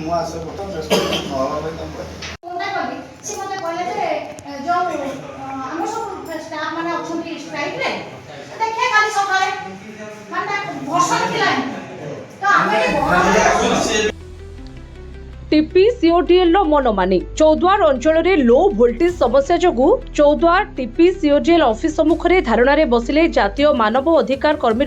ମୁଁ ଆସେ କଥା ବ୍ୟସ୍ତ ନହେବା ପାଇଁ ତାଙ୍କ କୋଉଟା କଲି ସେ ମତେ କହିଲେ ଯେ ଯୋଉ ଆମର ସବୁ ଷ୍ଟାଫ ମାନେ ଅଛନ୍ତି ଷ୍ଟ୍ରାଇକ୍ ରେ ଦେଖିଆ କାଲି ସକାଳେ ମାନେ ବର୍ଷା ଥିଲା ତ ଆମେ टीपी सीओडीएल मनमानी चौद्वार अंचल में लो वोल्टेज समस्या जोगु चौद्वार टीपी सीओडीएल ऑफिस सम्मुख में धारणा बसिले जातीय मानव अधिकार कर्मी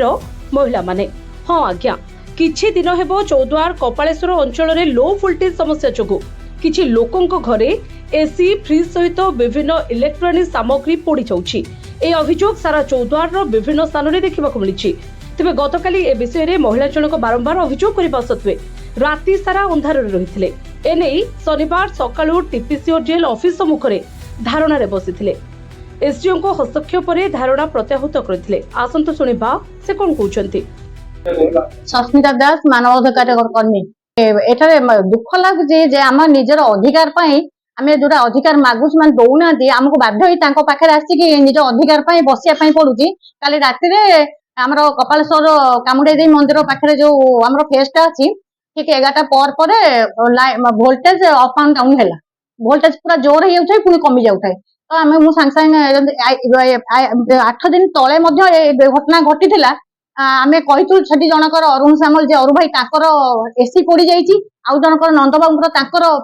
महिला माने। हाँ आज्ञा किछि दिन हेबो चौद्वार कपालेश्वर अंचल में लो वोल्टेज समस्या जोगु किछि लोकंक घरे एसी फ्रिज सहित विभिन्न इलेक्ट्रोनिक सामग्री पोड़ी जाउछि। ए अभियोग सारा चौद्वार विभिन्न स्थान में देखा मिली। तेज गतकाली ए विषय में महिला जनक बारंबार अभियोग करने सत्वे राति सारा अंधार रही एने शनिवार सकाळु टीपीसीओडीएल ऑफिस सम्मुख में धारणा बसी एसडीओ को हस्तक्षेप पर धारणा प्रत्याहृत करते। आसंतु शुणा से कौन कहते। सस्मिता दास मानवाधिकार कर्मी एठारे दुख लगे आम निजर अधिकार आम जो अधिकार मागुच मान दौना आमको बाध्य पाखे आसिक निज अधिकार बसिया पड़ुची। काली राति आमर कपालेश्वर कामुड़े मंदिर पाखे जो आम फेस्टा अच्छी ठीक 11टा पर वोल्टेज अप एंड डाउन है वोल्टेज पूरा जोर हो जाए पुणी कमी जाए तो आम मुझे सांगे 8 दिन तले घटना घटी आम कही जनकर अरुण सामल जे अरु भाई एसी पोड़ी जाइए आउ जनकर नंदबाबू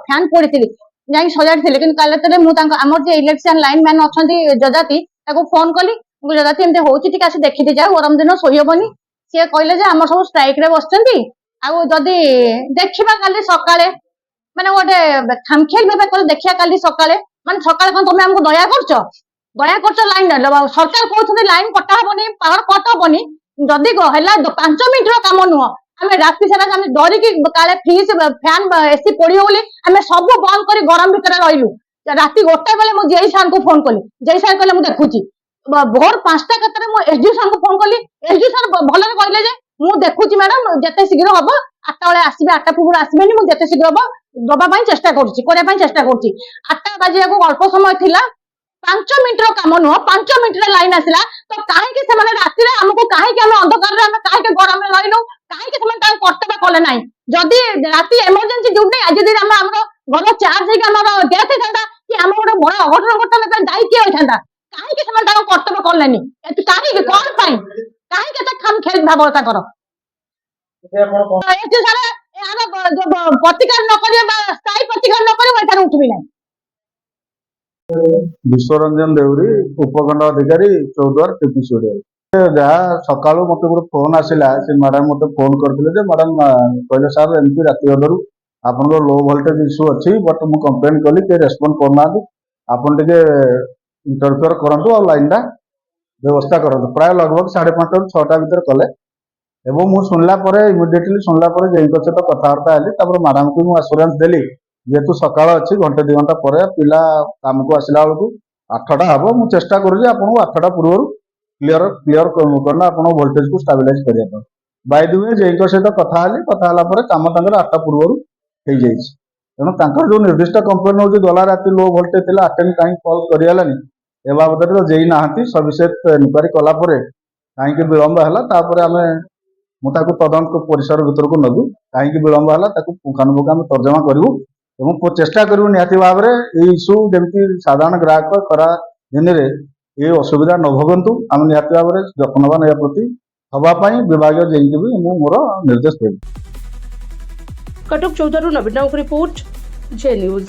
फैन पोड़ी जा सजाड़ी कि आमर जे इलेक्ट्रिशियन लाइन मैन अच्छा जजाति फोन कली जजाति एमती हो आसी देखी जा गरम दिन शोबनी सी कहले आम सब स्ट्राइक रे बस आदि देखा काली सकाळे माने गोटे खामखियाल भाव कर देखिया काली सकाळे माने सकाळे कौन तुम आमको दया कर लाइन सरकार कहते लाइन कटा हेनी पावर कट हेनी जदि है 5 मिनिट काम नुह आम राति सारा आम डरिकी काले फ्रिज फैन एसी पोड़ी बोली आम सब बंद कर गरम भितर रही राति 1टा बेले मुझे जेई सार को फोन कली जेई सार कहले मुझे देखुची भोर 5टा केतरे मु एसडी सार को फोन कली एसडी सार भलरे कहले जे मु देखुची मैडम जिते शीघ्र हम 8टा बेले आसबे 8टा पूर्व आसबेनी मु जिते शीघ्र हम दबा चेष्टा करुची 8टा बाजिया को अल्प समय थिला 5 मिनिट काम नुह 5 मिनिट लाइन आसला तो कहीं राति आमको कहीं अंधकार कहीं गरम रही कहीं कर्तव्य कले ना जदि राति एमरजेंसी ड्यूटी आज दिन घर चार्ज होकर डेथ होता कि आम गोटे बड़ अघटन घटना दायी किए होता कहीं कर्तव्य कले कहीं कौन कहीं केते खाम खेल भाव ताकर प्रतिकार न करिए स्थायी प्रतिकार न करिए एठार उठबी ना। विश्वरंजन देउरी उपखंड अधिकारी चौद्वार टीपीसीओडीएल जहाँ सका मत गोटे फोन आसला से मैडम मत फोन करते मैडम कहले सार एमती राति अधर आप लो वोल्टेज इश्यू अच्छी बट मुझे कंप्लेन कली के रेस्पॉन्ड करना आपन टे इंटरफेयर करूँ और लाइन टा व्यवस्था करूँ प्राय लगभग 5:30 ରୁ 6ଟା भितर कले एवं मुझे शुणला इमिडिएटली शुणला सहित कथबार्ता है मैडम को मुझे आश्योरेंस देली जेहेतु सकाल अच्छी घंटे 2 घंटा पर पिला काम को आसला बेलू 8टा हम मुझे चेष्टा करूँ आपको 8टा पूर्व क्लीयर करना आप वोल्टेज को स्टाबिलाइज करने बाय द वे जे सहित कथा काम 8टा पूर्व हो तेणु जो निर्दिष्ट कंप्लेन हो गला राति लो वोल्टेज थी अटेंड कहीं कल करगलानी ए बाबद जेई ना सविशेष इनक्वारी कलापर कहीं विलंब है आम मुझे तदंत परिसर भर को नबू कहीं विलंब है पुंखानुपुख आम तर्जमा करूँ और चेष्टा करूँ निहाती भाव में ये इश्यू जमी साधारण ग्राहक खरा दिन में ये असुविधा न भोगंतु आम निहाती भाव में जत्नवान या प्रति हवापाई विभाग जेईकी भी मोर निर्देश देवी। कटक 14 नवीन रिपोर्ट जे न्यूज।